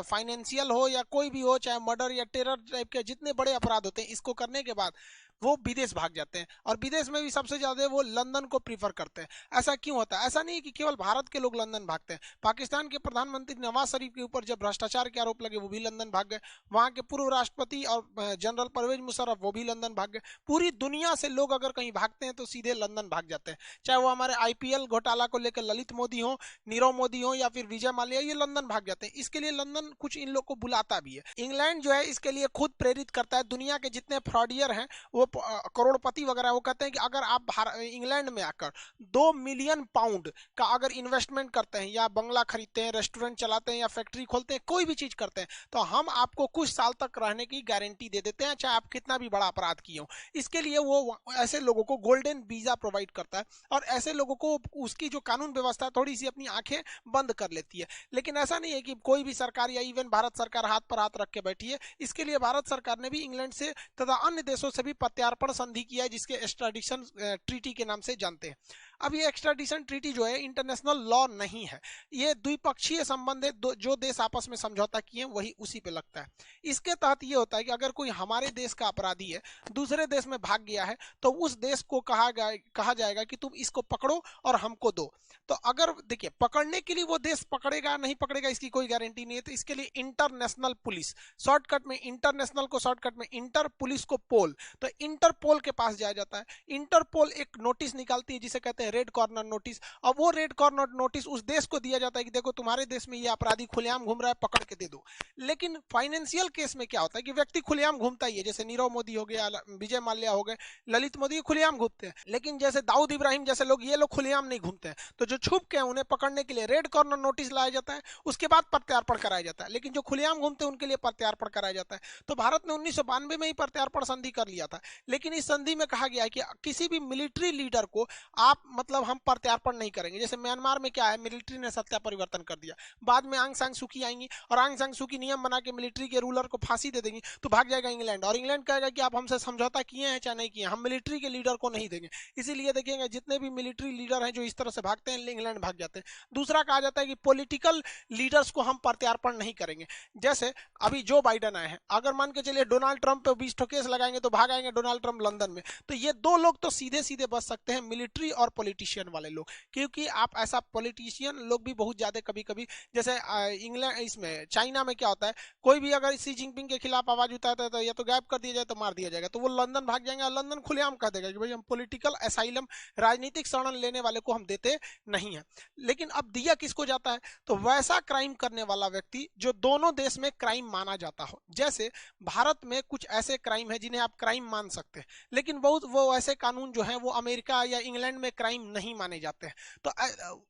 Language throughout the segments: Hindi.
फाइनेंशियल हो या कोई भी हो, चाहे मर्डर या टेरर टाइप के जितने बड़े अपराध होते हैं, इसको करने के बाद वो विदेश भाग जाते हैं, और विदेश में भी सबसे ज्यादा वो लंदन को प्रीफर करते हैं। ऐसा क्यों होता है? ऐसा नहीं कि केवल भारत के लोग लंदन भागते हैं। पाकिस्तान के प्रधानमंत्री नवाज शरीफ के ऊपर जब भ्रष्टाचार के आरोप लगे, वो भी लंदन भाग गए। वहां के पूर्व राष्ट्रपति और जनरल परवेज मुशर्रफ, वो भी लंदन भाग गए। पूरी दुनिया से लोग अगर कहीं भागते हैं तो सीधे लंदन भाग जाते हैं, चाहे वो हमारे आईपीएल घोटाला को लेकर ललित मोदी हो, नीरव मोदी हो, या फिर विजय माल्या, ये लंदन भाग जाते हैं। इसके लिए लंदन कुछ इन लोग को बुलाता भी है। इंग्लैंड जो है इसके लिए खुद प्रेरित करता है। दुनिया के जितने फ्रॉडियर हैं, वो करोड़पति वगैरह, वो कहते हैं कि अगर आप इंग्लैंड में आकर 2 मिलियन पाउंड का अगर इन्वेस्टमेंट करते हैं, या बंगला खरीदते हैं, रेस्टोरेंट चलाते हैं, या फैक्ट्री खोलते हैं, कोई भी चीज करते हैं, तो हम आपको कुछ साल तक रहने की गारंटी दे देते हैं, चाहे आप कितना भी बड़ा अपराध किए हो। इसके लिए वो ऐसे लोगों को गोल्डन वीजा प्रोवाइड करता है, और ऐसे लोगों को उसकी जो कानून व्यवस्था थोड़ी सी अपनी आंखें बंद कर लेती है। लेकिन ऐसा नहीं है कि कोई भी सरकार या इवन भारत सरकार हाथ पर हाथ रख के बैठी है। इसके लिए भारत सरकार ने भी इंग्लैंड से तथा अन्य देशों से भी प्रत्यार्पण संधि किया है, जिसके एक्स्ट्राडिशन ट्रीटी के नाम से जानते हैं। अब ये एक्स्ट्राडिशन ट्रीटी जो है इंटरनेशनल लॉ नहीं है, ये द्विपक्षीय संबंध है। जो देश आपस में समझौता किए वही उसी पे लगता है। इसके तहत ये होता है कि अगर कोई हमारे देश का अपराधी है, दूसरे देश में भाग गया है, तो उस देश को कहा जाएगा कि तुम इसको पकड़ो और हमको दो। तो अगर देखिए, पकड़ने के लिए वो देश पकड़ेगा नहीं पकड़ेगा इसकी कोई गारंटी नहीं है। तो इसके लिए इंटरनेशनल पुलिस, शॉर्टकट में इंटरनेशनल को शॉर्टकट में इंटर, पुलिस को पोल, तो इंटरपोल के पास जाया जाता है। इंटरपोल एक नोटिस निकालती है जिसे कहते हैं रेड कॉर्नर नोटिस, और वो रेड कॉर्नर नोटिस उस देश को दिया जाता है कि देखो तुम्हारे देश में ये अपराधी खुलेआम घूम रहा है, पकड़ के दे दो। लेकिन फाइनेंशियल केस में क्या होता है कि व्यक्ति खुलेआम घूमता ही है, जैसे नीरव मोदी हो गया, विजय माल्या हो गए, ललित मोदी खुलेआम घूमते हैं। लेकिन जैसे दाऊद इब्राहिम जैसे लोग, ये लोग खुलेआम नहीं घूमते हैं। तो जो छुप के उन्हें पकड़ने के लिए रेड कॉर्नर नोटिस लाया जाता है, उसके बाद प्रत्यार्पण कराया जाता है। लेकिन जो खुलेआम घूमते हैं उनके लिए प्रत्यार्पण कराया जाता है। तो भारत ने 1992 में ही प्रत्यार्पण संधि कर लिया था। लेकिन इस संधि में कहा गया है कि किसी भी मिलिट्री लीडर को आप मतलब हम प्रत्यार्पण नहीं करेंगे। जैसे म्यांमार में क्या है, मिलिट्री ने सत्ता परिवर्तन कर दिया, बाद में आंग सांग सूकी आएंगी, और आंग सांग सूकी नियम बना के मिलिट्री के रूलर को फांसी दे देंगी, तो भाग जाएगा इंग्लैंड, और इंग्लैंड कहेगा कि आप हमसे समझौता किए हैं चाहे नहीं किए, हम मिलिट्री के लीडर को नहीं देंगे। इसीलिए देखिएगा जितने भी मिलिट्री लीडर हैं जो इस तरह से भागते हैं, इंग्लैंड भाग जाते हैं। दूसरा कहा जाता है कि पॉलिटिकल लीडर्स को हम प्रत्यार्पण नहीं करेंगे। जैसे अभी जो बाइडन आए हैं, अगर मान के चलिए डोनाल्ड ट्रंप पे 20 केस लगाएंगे तो भाग आएंगे डोनाल्ड ट्रंप लंदन में। तो ये दो लोग तो सीधे सीधे बच सकते हैं, मिलिट्री और पॉलिटिशियन वाले लोग, क्योंकि आप ऐसा पॉलिटिशियन लोग भी बहुत ज्यादा कभी कभी, जैसे इंग्लैंड इसमें चाइना में क्या होता है, कोई भी अगर सी जिनपिंग के खिलाफ आवाज उठाता है तो या तो गायब कर दिया जाए तो मार दिया जाएगा। तो वो लंदन भाग जाएंगे, और लंदन खुलेआम कह देगा कि भाई हम पॉलिटिकल असाइलम, राजनीतिक शरण लेने वाले को हम देते नहीं है। लेकिन अब दिया किसको जाता है, तो वैसा क्राइम करने वाला व्यक्ति जो दोनों देश में क्राइम माना जाता हो। जैसे भारत में कुछ ऐसे क्राइम है जिन्हें आप क्राइम मान सकते हैं, लेकिन बहुत वो ऐसे कानून जो है वो अमेरिका या इंग्लैंड में क्राइम नहीं माने जाते हैं। तो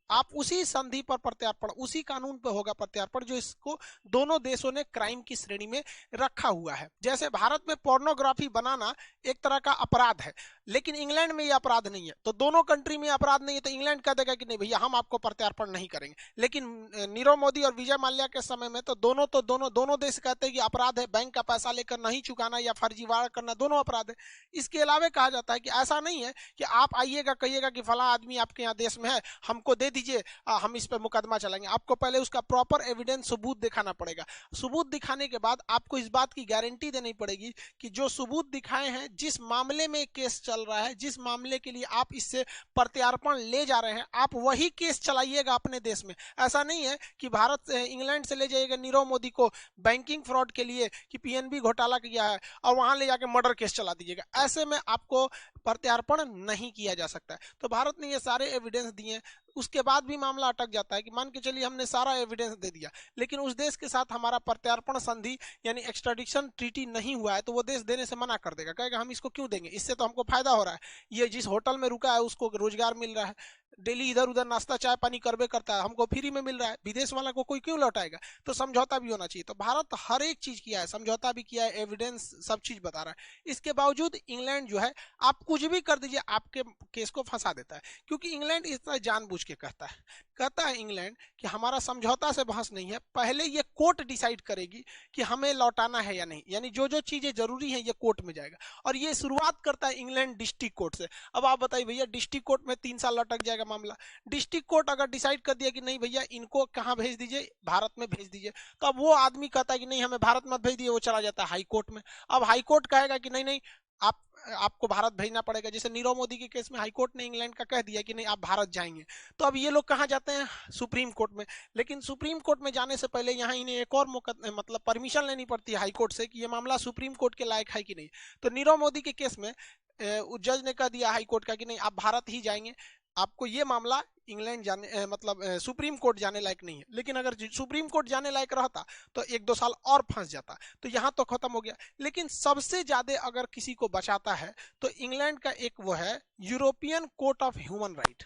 आप उसी संधि पर प्रत्यार्पण, उसी कानून पर होगा प्रत्यार्पण जो इसको दोनों देशों ने क्राइम की श्रेणी में रखा हुआ है। जैसे भारत में पोर्नोग्राफी बनाना एक तरह का अपराध है, लेकिन इंग्लैंड में ये अपराध नहीं है। तो दोनों कंट्री में अपराध नहीं है, तो इंग्लैंड कह देगा कि नहीं भैया हम आपको प्रत्यार्पण नहीं करेंगे। लेकिन नीरव मोदी और विजय माल्या के समय में तो दोनों देश कहते हैं कि अपराध है, बैंक का पैसा लेकर नहीं चुकाना या फर्जीवाड़ा करना दोनों अपराध है। इसके अलावा कहा जाता है कि ऐसा नहीं है कि आप आइएगा कहिएगा कि फला आदमी आपके यहाँ देश में है, हमको दे दीजिए, हम इस पर मुकदमा चलाएंगे। आपको पहले उसका प्रॉपर एविडेंस, सबूत दिखाना पड़ेगा। सबूत दिखाने के बाद आपको इस बात की गारंटी देनी पड़ेगी कि जो सबूत दिखाए हैं, जिस मामले में केस चल रहा है, जिस मामले के लिए आप इससे प्रत्यार्पण ले जा रहे हैं, आप वही केस चलाइएगा अपने देश में। ऐसा नहीं है कि भारत इंग्लैंड से ले जाइएगा नीरव मोदी को बैंकिंग फ्रॉड के लिए कि पीएनबी घोटाला किया है, और वहां ले जाके मर्डर केस चला दीजिएगा। ऐसे में आपको प्रत्यार्पण नहीं किया जा सकता है। तो भारत ने ये सारे एविडेंस दिए, उसके बाद भी मामला अटक जाता है कि मान के चलिए हमने सारा एविडेंस दे दिया, लेकिन उस देश के साथ हमारा प्रत्यार्पण संधि यानी एक्स्ट्राडिक्शन ट्रीटी नहीं हुआ है, तो वो देश देने से मना कर देगा, कहेगा हम इसको क्यों देंगे, इससे तो हमको फायदा हो रहा है, ये जिस होटल में रुका है उसको रोजगार मिल रहा है, डेली इधर उधर नाश्ता चाय पानी करबे करता है, हमको फ्री में मिल रहा है, विदेश वाला को कोई क्यों लौटाएगा। तो समझौता भी होना चाहिए। तो भारत हर एक चीज किया है, समझौता भी किया है, एविडेंस सब चीज बता रहा है। इसके बावजूद इंग्लैंड जो है, आप कुछ भी कर दीजिए आपके केस को फंसा देता है, क्योंकि इंग्लैंड इस तरह जानबूझ के कहता है इंग्लैंड कि हमारा समझौता से बहस नहीं है, पहले ये कोर्ट डिसाइड करेगी कि हमें लौटाना है या नहीं, यानी जो जो चीजें जरूरी हैं ये कोर्ट में जाएगा। और ये शुरुआत करता है इंग्लैंड डिस्ट्रिक्ट कोर्ट से। अब आप बताइए भैया, डिस्ट्रिक्ट कोर्ट में 3 साल लटक जाएगा मामला। डिस्ट्रिक्ट कोर्ट अगर डिसाइड कर दिया कि नहीं भैया इनको कहाँ भेज दीजिए, भारत में भेज दीजिए, तो अब वो आदमी कहता है कि नहीं हमें भारत मत भेज दिए, वो चला जाता है हाई कोर्ट में। अब हाई कोर्ट कहेगा कि नहीं नहीं आप आपको भारत भेजना पड़ेगा। जैसे नीरव मोदी के केस में हाई कोर्ट ने इंग्लैंड का कह दिया कि नहीं आप भारत जाएंगे, तो अब ये लोग कहाँ जाते हैं, सुप्रीम कोर्ट में। लेकिन सुप्रीम कोर्ट में जाने से पहले यहाँ इन्हें एक और मतलब परमिशन लेनी पड़ती है हाई कोर्ट से कि ये मामला सुप्रीम कोर्ट के लायक है कि नहीं। तो नीरव मोदी के केस में जज ने कह दिया हाई कोर्ट का कि नहीं आप भारत ही जाएंगे, आपको ये मामला इंग्लैंड जाने मतलब सुप्रीम कोर्ट जाने लायक नहीं है। लेकिन अगर सुप्रीम कोर्ट जाने लायक रहता तो 1-2 साल और फंस जाता। तो यहाँ तो खत्म हो गया। लेकिन सबसे ज्यादा अगर किसी को बचाता है तो इंग्लैंड का एक वो है European court of human right.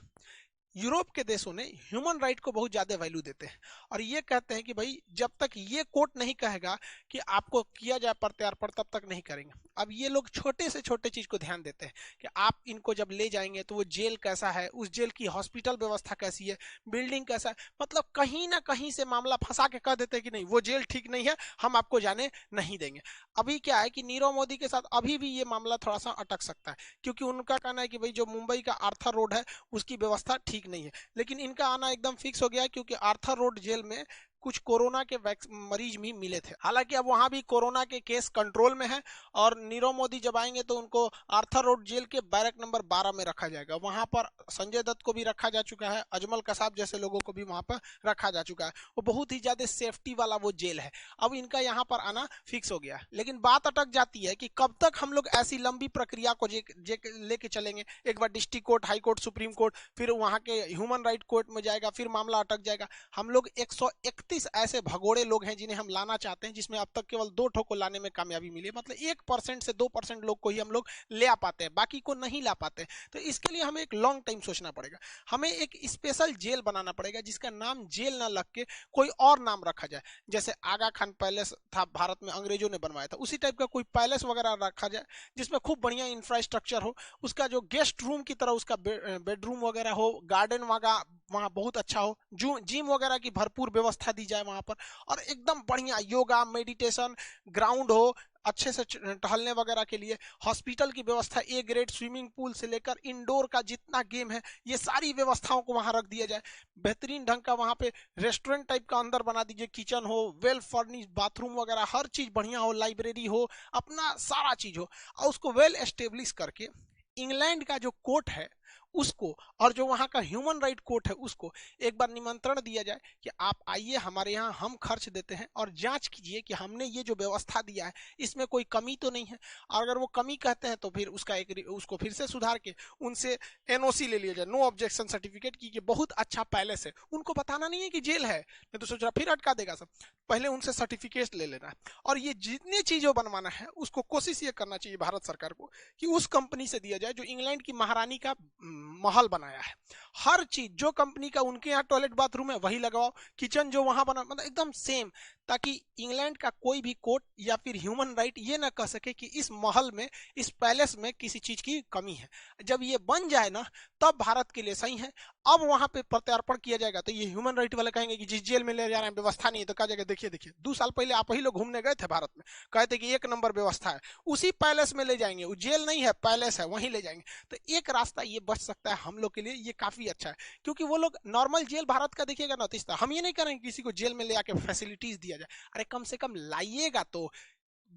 Europe के देशों ने ह्यूमन राइट को बहुत ज्यादा वैल्यू देते हैं और ये कहते हैं कि भाई जब तक ये कोर्ट नहीं कहेगा कि आपको किया जाए प्रत्यार्पण तब तक नहीं करेंगे। अब ये लोग छोटे से छोटे चीज को ध्यान देते हैं कि आप इनको जब ले जाएंगे तो वो जेल कैसा है, उस जेल की हॉस्पिटल व्यवस्था कैसी है, बिल्डिंग कैसा है, मतलब कहीं ना कहीं से मामला फंसा के कह देते हैं कि नहीं वो जेल ठीक नहीं है, हम आपको जाने नहीं देंगे। अभी क्या है कि नीरव मोदी के साथ अभी भी ये मामला थोड़ा सा अटक सकता है, क्योंकि उनका कहना है कि भाई जो मुंबई का आर्थर रोड है उसकी व्यवस्था ठीक नहीं है। लेकिन इनका आना एकदम फिक्स हो गया है, क्योंकि आर्थर रोड जेल में कुछ कोरोना के मरीज भी मिले थे। हालांकि अब वहां भी कोरोना के केस कंट्रोल में है और नीरव मोदी जब आएंगे तो उनको आर्थर रोड जेल के बैरक नंबर 12 में रखा जाएगा। वहां पर संजय दत्त को भी रखा जा चुका है, अजमल कसाब जैसे लोगों को भी वहां पर रखा जा चुका है। वो बहुत ही ज्यादा सेफ्टी वाला वो जेल है। अब इनका यहाँ पर आना फिक्स हो गया। लेकिन बात अटक जाती है कि कब तक हम लोग ऐसी लंबी प्रक्रिया को लेके चलेंगे। एक बार district court, high court, supreme court, फिर वहां के ह्यूमन राइट कोर्ट में जाएगा, फिर मामला अटक जाएगा। हम लोग 131 ऐसे भगोड़े लोग हैं जिन्हें हम लाना चाहते हैं, जिसमें अब तक केवल 2 ठो को लाने में कामयाबी मिली है। मतलब 1% से 2% लोग को ही हम लोग ले आ पाते हैं, बाकी को नहीं ला पाते। तो इसके लिए हमें एक लॉन्ग टाइम सोचना पड़ेगा। हमें एक स्पेशल जेल बनाना पड़ेगा जिसका नाम जेल ना लग के कोई और नाम रखा जाए। जैसे आगा खान पैलेस था, भारत में अंग्रेजों ने बनवाया था, उसी टाइप का कोई पैलेस वगैरह रखा जाए जिसमें खूब बढ़िया इंफ्रास्ट्रक्चर हो, उसका जो गेस्ट रूम की तरह उसका बेडरूम वगैरह हो, गार्डन वहाँ बहुत अच्छा हो, जिम वगैरह की भरपूर व्यवस्था दी जाए वहां पर, और एकदम बढ़िया योगा मेडिटेशन ग्राउंड हो अच्छे से टहलने वगैरह के लिए, हॉस्पिटल की व्यवस्था ए ग्रेड, स्विमिंग पूल से लेकर इंडोर का जितना गेम है ये सारी व्यवस्थाओं को वहां रख दिया जाए। बेहतरीन ढंग का वहां पे रेस्टोरेंट टाइप का अंदर बना दीजिए, किचन हो, वेल फर्निश बाथरूम वगैरह हर चीज बढ़िया हो, लाइब्रेरी हो, अपना सारा चीज हो, और उसको वेल एस्टेब्लिश करके इंग्लैंड का जो कोर्ट है उसको और जो वहां का ह्यूमन राइट कोर्ट है उसको एक बार निमंत्रण दिया जाए कि आप आइए हमारे यहाँ, हम खर्च देते हैं और जांच कीजिए कि हमने ये जो व्यवस्था दिया है इसमें कोई कमी तो नहीं है। और अगर वो कमी कहते हैं तो फिर उसको फिर से सुधार के उनसे एनओसी ले लिया जाए, नो ऑब्जेक्शन सर्टिफिकेट, की बहुत अच्छा पैलेस है। उनको बताना नहीं है कि जेल है, नहीं तो सोच रहा फिर अटका देगा सब। पहले उनसे सर्टिफिकेट ले लेना है और ये जितनी चीजों बनवाना है उसको कोशिश ये करना चाहिए भारत सरकार को कि उस कंपनी से दिया जाए जो इंग्लैंड की महारानी का महल बनाया है। हर चीज जो कंपनी का उनके यहाँ टॉयलेट बाथरूम है वही लगाओ, किचन जो वहां बना मतलब एकदम सेम, ताकि इंग्लैंड का कोई भी कोर्ट या फिर ह्यूमन राइट ये ना कह सके कि इस महल में, इस पैलेस में किसी चीज की कमी है। जब ये बन जाए ना तब भारत के लिए सही है। अब वहां पे प्रत्यार्पण किया जाएगा तो ये ह्यूमन राइट वाले कहेंगे कि जिस जेल में ले जा रहे हैं व्यवस्था नहीं है, तो कहा जाएगा देखिए 2 साल पहले आप ही लोग घूमने गए थे भारत में, कहते कि 1 नंबर व्यवस्था है, उसी पैलेस में ले जाएंगे, वो जेल नहीं है पैलेस है वहीं ले जाएंगे। तो एक रास्ता ये बच सकता है हम लोग के लिए, ये काफी अच्छा है। क्योंकि वो लोग नॉर्मल जेल भारत का देखिएगा ना, तो हम ये नहीं करेंगे किसी को जेल में ले आके फैसिलिटीज दिया जाए, अरे कम से कम लाइएगा तो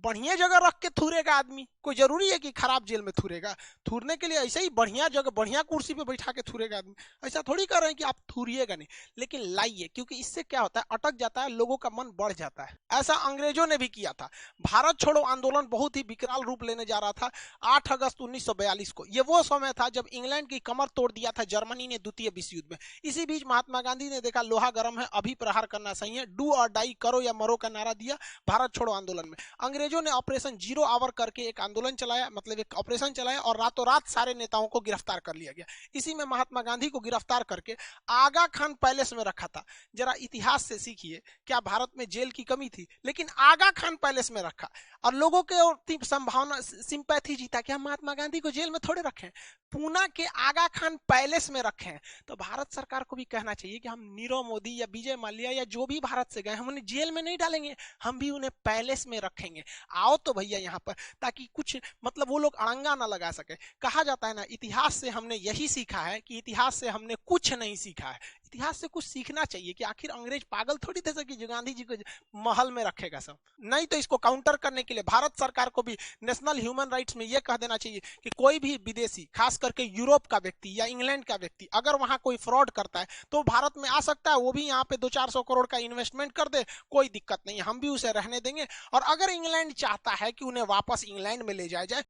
बढ़िया जगह रख के थूरेगा आदमी। कोई जरूरी है कि खराब जेल में थूरेगा? थूरने के लिए ऐसे ही बढ़िया जगह बढ़िया कुर्सी पे बैठा के थूरेगा आदमी, ऐसा थोड़ी कर रहे हैं कि आप थूरिएगा नहीं, लेकिन लाइए, क्योंकि इससे क्या होता है अटक जाता है, लोगों का मन बढ़ जाता है। ऐसा अंग्रेजों ने भी किया था। भारत छोड़ो आंदोलन बहुत ही विकराल रूप लेने जा रहा था 8 अगस्त 1942 को। ये वो समय था जब इंग्लैंड की कमर तोड़ दिया था जर्मनी ने द्वितीय विश्व युद्ध में। इसी बीच महात्मा गांधी ने देखा लोहा गर्म है, अभी प्रहार करना सही है, डू और डाई, करो या मरो का नारा दिया भारत छोड़ो आंदोलन में। अंग्रेज अंग्रेजों ने ऑपरेशन 0 आवर करके एक आंदोलन चलाया, मतलब एक ऑपरेशन चलाया और रातों रात सारे नेताओं को गिरफ्तार कर लिया गया। इसी में महात्मा गांधी को गिरफ्तार करके आगा खान पैलेस में रखा था। जरा इतिहास से सीखिए, क्या भारत में जेल की कमी थी? लेकिन आगा खान पैलेस में रखा और लोगों के संभावना सिंपैथी जीता कि हम महात्मा गांधी को जेल में थोड़े रखें, पूना के आगा खान पैलेस में रखें। तो भारत सरकार को भी कहना चाहिए कि हम नीरव मोदी या विजय माल्या या जो भी भारत से गए हम उन्हें जेल में नहीं डालेंगे, हम भी उन्हें पैलेस में रखेंगे। आओ तो भैया यहाँ पर, ताकि कुछ मतलब वो लोग अड़ंगा ना लगा सके। कहा जाता है ना, इतिहास से हमने यही सीखा है कि इतिहास से हमने कुछ नहीं सीखा है। इतिहास से कुछ सीखना चाहिए कि आखिर अंग्रेज पागल थोड़ी थे कि जो गांधी जी को महल में रखेगा सब। नहीं तो इसको काउंटर करने के लिए भारत सरकार को भी नेशनल ह्यूमन राइट्स में यह कह देना चाहिए कि कोई भी विदेशी, खास करके यूरोप का व्यक्ति या इंग्लैंड का व्यक्ति, अगर वहां कोई फ्रॉड करता है तो भारत में आ सकता है, वो भी यहाँ पे 200-400 करोड़ का इन्वेस्टमेंट कर दे, कोई दिक्कत नहीं है, हम भी उसे रहने देंगे। और अगर इंग्लैंड चाहता है कि उन्हें वापस इंग्लैंड में ले जाया जाए